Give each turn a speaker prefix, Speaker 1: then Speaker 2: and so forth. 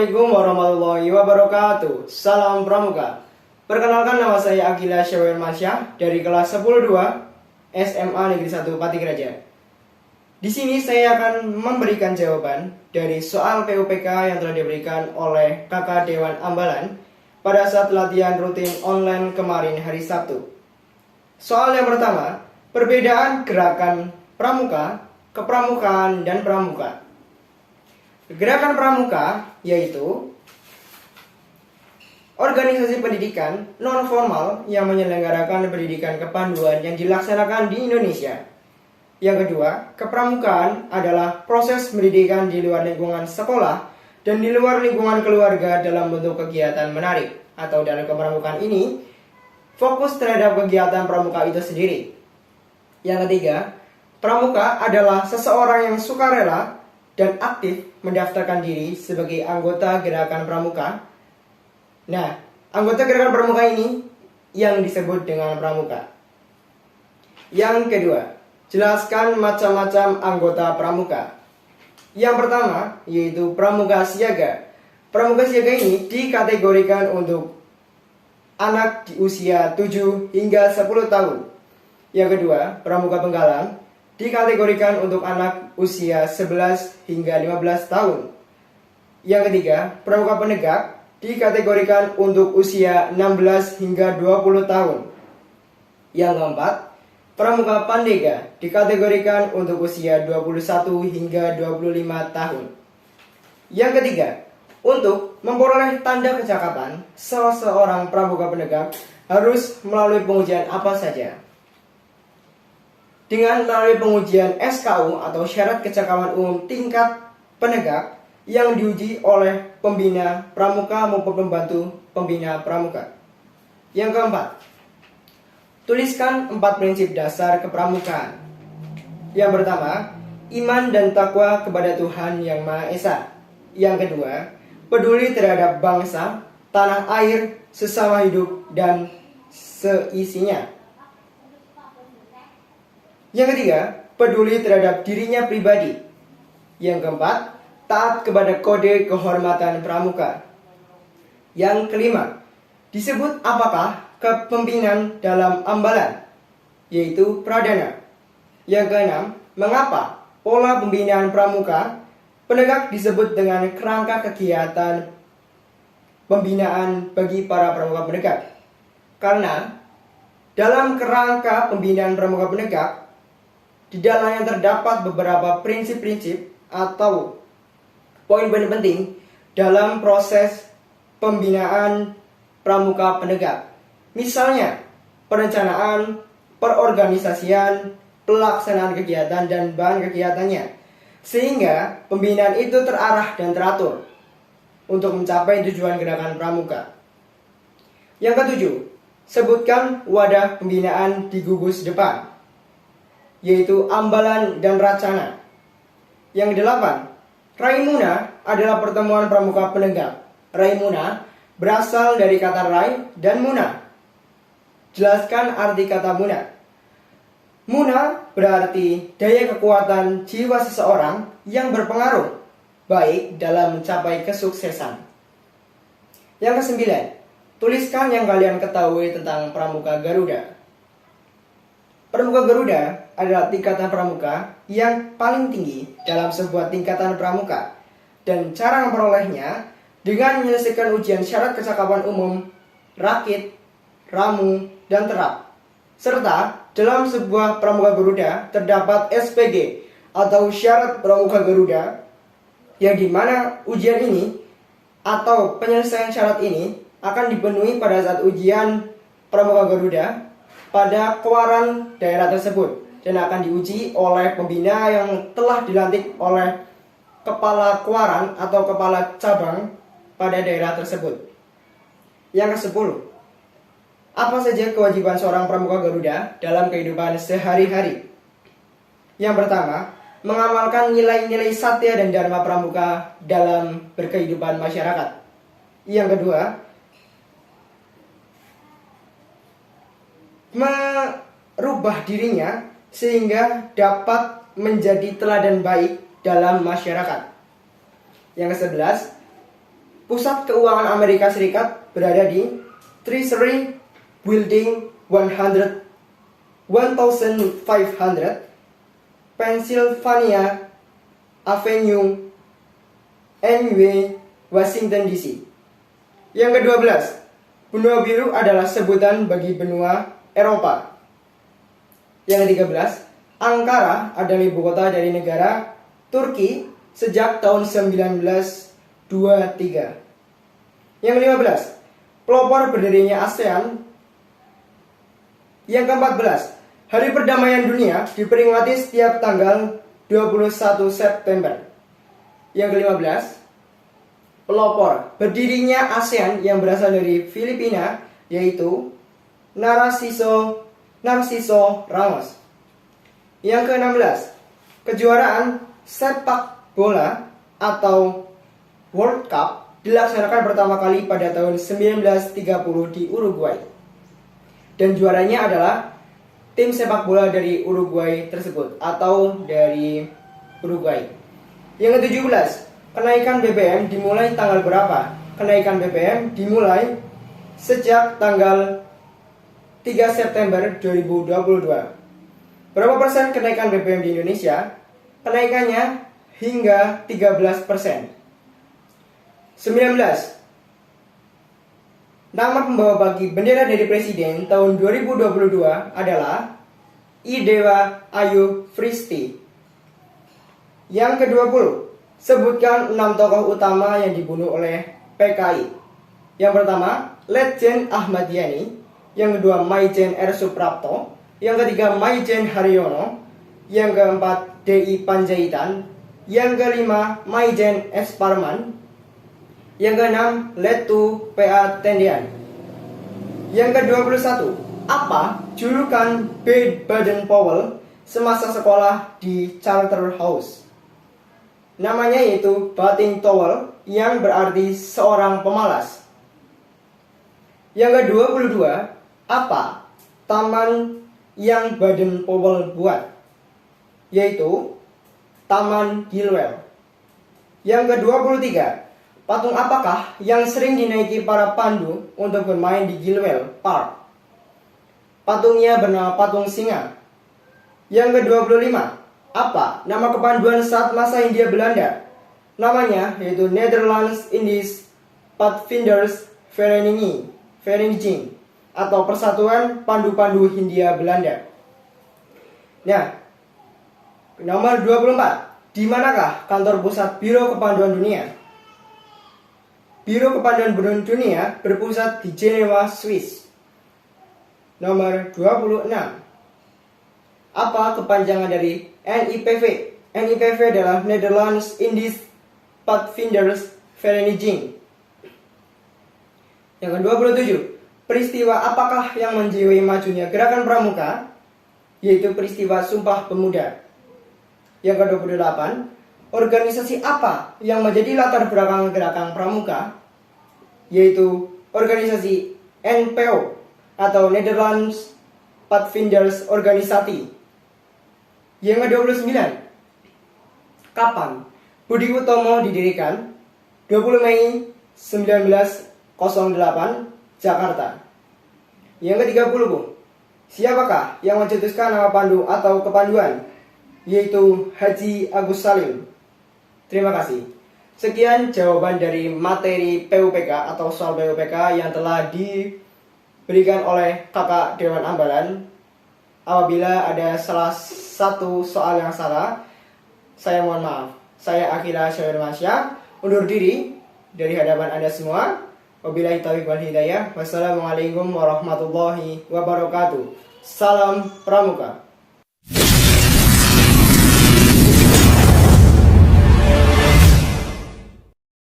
Speaker 1: Assalamualaikum warahmatullahi wabarakatuh. Salam Pramuka. Perkenalkan, nama saya Agila Syawirmansyah dari kelas 10-2 SMA Negeri 1 Patigaraja. Di sini saya akan memberikan jawaban dari soal PUPK yang telah diberikan oleh Kakak Dewan Ambalan pada saat latihan rutin online kemarin hari Sabtu. Soal yang pertama, perbedaan gerakan pramuka, kepramukaan, dan pramuka. Gerakan pramuka yaitu organisasi pendidikan non-formal yang menyelenggarakan pendidikan kepanduan yang dilaksanakan di Indonesia. Yang kedua, kepramukaan adalah proses pendidikan di luar lingkungan sekolah dan di luar lingkungan keluarga dalam bentuk kegiatan menarik, atau dalam kepramukaan ini fokus terhadap kegiatan pramuka itu sendiri. Yang ketiga, pramuka adalah seseorang yang sukarela dan aktif mendaftarkan diri sebagai anggota gerakan pramuka. Nah, anggota gerakan pramuka ini yang disebut dengan pramuka. Yang kedua, jelaskan macam-macam anggota pramuka. Yang pertama, yaitu pramuka siaga. Pramuka siaga ini dikategorikan untuk anak di usia 7 hingga 10 tahun. Yang kedua, pramuka penggalang dikategorikan untuk anak usia 11 hingga 15 tahun. Yang ketiga, pramuka penegak dikategorikan untuk usia 16 hingga 20 tahun. Yang keempat, pramuka pandega dikategorikan untuk usia 21 hingga 25 tahun. Yang ketiga, untuk memperoleh tanda kecakapan, seseorang pramuka penegak harus melalui pengujian apa saja? Dengan melalui pengujian SKU atau syarat kecakapan umum tingkat penegak yang diuji oleh pembina pramuka maupun pembantu pembina pramuka. Yang keempat, tuliskan 4 prinsip dasar kepramukaan. Yang pertama, iman dan takwa kepada Tuhan Yang Maha Esa. Yang kedua, peduli terhadap bangsa, tanah air, sesama hidup, dan seisinya. Yang ketiga, peduli terhadap dirinya pribadi. Yang keempat, taat kepada kode kehormatan pramuka. Yang kelima, disebut apakah kepemimpinan dalam ambalan, yaitu pradana. Yang keenam, mengapa pola pembinaan pramuka penegak disebut dengan kerangka kegiatan pembinaan bagi para pramuka penegak. Karena dalam kerangka pembinaan pramuka penegak, di dalamnya terdapat beberapa prinsip-prinsip atau poin-poin penting dalam proses pembinaan pramuka penegak. Misalnya, perencanaan, perorganisasian, pelaksanaan kegiatan, dan bahan kegiatannya. Sehingga pembinaan itu terarah dan teratur untuk mencapai tujuan gerakan pramuka. Yang ketujuh, sebutkan wadah pembinaan di gugus depan, yaitu ambalan dan racana. Yang kedelapan, Raimuna adalah pertemuan pramuka penegak. Raimuna berasal dari kata rai dan muna. Jelaskan arti kata muna. Muna berarti daya kekuatan jiwa seseorang yang berpengaruh baik dalam mencapai kesuksesan. Yang kesembilan, tuliskan yang kalian ketahui tentang pramuka Garuda. Pramuka Garuda adalah tingkatan pramuka yang paling tinggi dalam sebuah tingkatan pramuka, dan cara memperolehnya dengan menyelesaikan ujian syarat kecakapan umum, rakit, ramu, dan terap. Serta dalam sebuah pramuka Garuda terdapat SPG atau syarat pramuka Garuda, yang dimana ujian ini atau penyelesaian syarat ini akan dipenuhi pada saat ujian pramuka Garuda pada kewaran daerah tersebut, dan akan diuji oleh pembina yang telah dilantik oleh kepala kewaran atau kepala cabang pada daerah tersebut. Yang ke-10, apa saja kewajiban seorang pramuka Garuda dalam kehidupan sehari-hari? Yang pertama, mengamalkan nilai-nilai satya dan dharma pramuka dalam berkehidupan masyarakat. Yang kedua, merubah dirinya sehingga dapat menjadi teladan baik dalam masyarakat. Yang ke-11, Pusat keuangan Amerika Serikat berada di Treasury Building 1500 Pennsylvania Avenue, NW, Washington DC. Yang ke-12, benua biru adalah sebutan bagi benua Eropa. Yang ke-13, Ankara adalah ibu kota dari negara Turki sejak tahun 1923. Yang ke-15, pelopor berdirinya ASEAN. Yang ke-14, Hari Perdamaian Dunia diperingati setiap tanggal 21 September. Yang ke-15, pelopor berdirinya ASEAN yang berasal dari Filipina, yaitu Narciso Ramos. Yang ke-16, kejuaraan sepak bola atau World Cup dilaksanakan pertama kali pada tahun 1930 di Uruguay. Dan juaranya adalah tim sepak bola dari Uruguay tersebut atau dari Uruguay. Yang ke-17, kenaikan BBM dimulai tanggal berapa? Kenaikan BBM dimulai sejak tanggal 3 September 2022. Berapa persen kenaikan BBM di Indonesia? Kenaikannya hingga 13%. 19. Nama pembawa bagi bendera dari Presiden tahun 2022 adalah Idewa Ayu Fristi. Yang ke-20, sebutkan 6 tokoh utama yang dibunuh oleh PKI. Yang pertama, Letjen Ahmad Yani. Yang kedua, Maijen R. Suprapto. Yang ketiga, Maijen Haryono. Yang keempat, DI Panjaitan. Yang kelima, Maijen S. Parman. Yang keenam, Letu PA Tendian. Yang ke-21, apa julukan Baden-Powell semasa sekolah di Charterhouse? Namanya yaitu Batting Towel, yang berarti seorang pemalas. Yang ke-22, apa taman yang Baden-Powell buat? Yaitu Taman Gilwell. Yang ke-23, patung apakah yang sering dinaiki para pandu untuk bermain di Gilwell Park? Patungnya bernama patung singa. Yang ke-25, apa nama kepanduan saat masa Hindia Belanda? Namanya yaitu Netherlands Indies Pathfinders Vereniging atau Persatuan Pandu-Pandu Hindia Belanda. Nah, nomor 24, di manakah kantor pusat Biro Kepanduan Dunia? Biro Kepanduan Dunia berpusat di Jenewa, Swiss. Nomor 26. Apa kepanjangan dari NIPV? NIPV adalah Netherlands Indies Pathfinders Vereniging. Yang ke-27. Peristiwa apakah yang menjiwai majunya gerakan pramuka? Yaitu peristiwa Sumpah Pemuda. Yang ke-28. Organisasi apa yang menjadi latar belakang gerakan pramuka? Yaitu organisasi NPO atau Netherlands Pathfinders Organisasi. Yang ke-29. Kapan Budi Utomo didirikan? 20 Mei 1908, Jakarta. Yang ke-30. Siapakah yang mencetuskan nama pandu atau kepanduan? Yaitu Haji Agus Salim. Terima kasih. Sekian jawaban dari materi PUPK atau soal PUPK yang telah diberikan oleh Kakak Dewan Ambalan. Apabila ada salah satu soal yang salah, saya mohon maaf. Saya Akila Syahirmansyah undur diri dari hadapan Anda semua. Wabillahi taufiq wal hidayah. Wassalamualaikum warahmatullahi wabarakatuh. Salam Pramuka.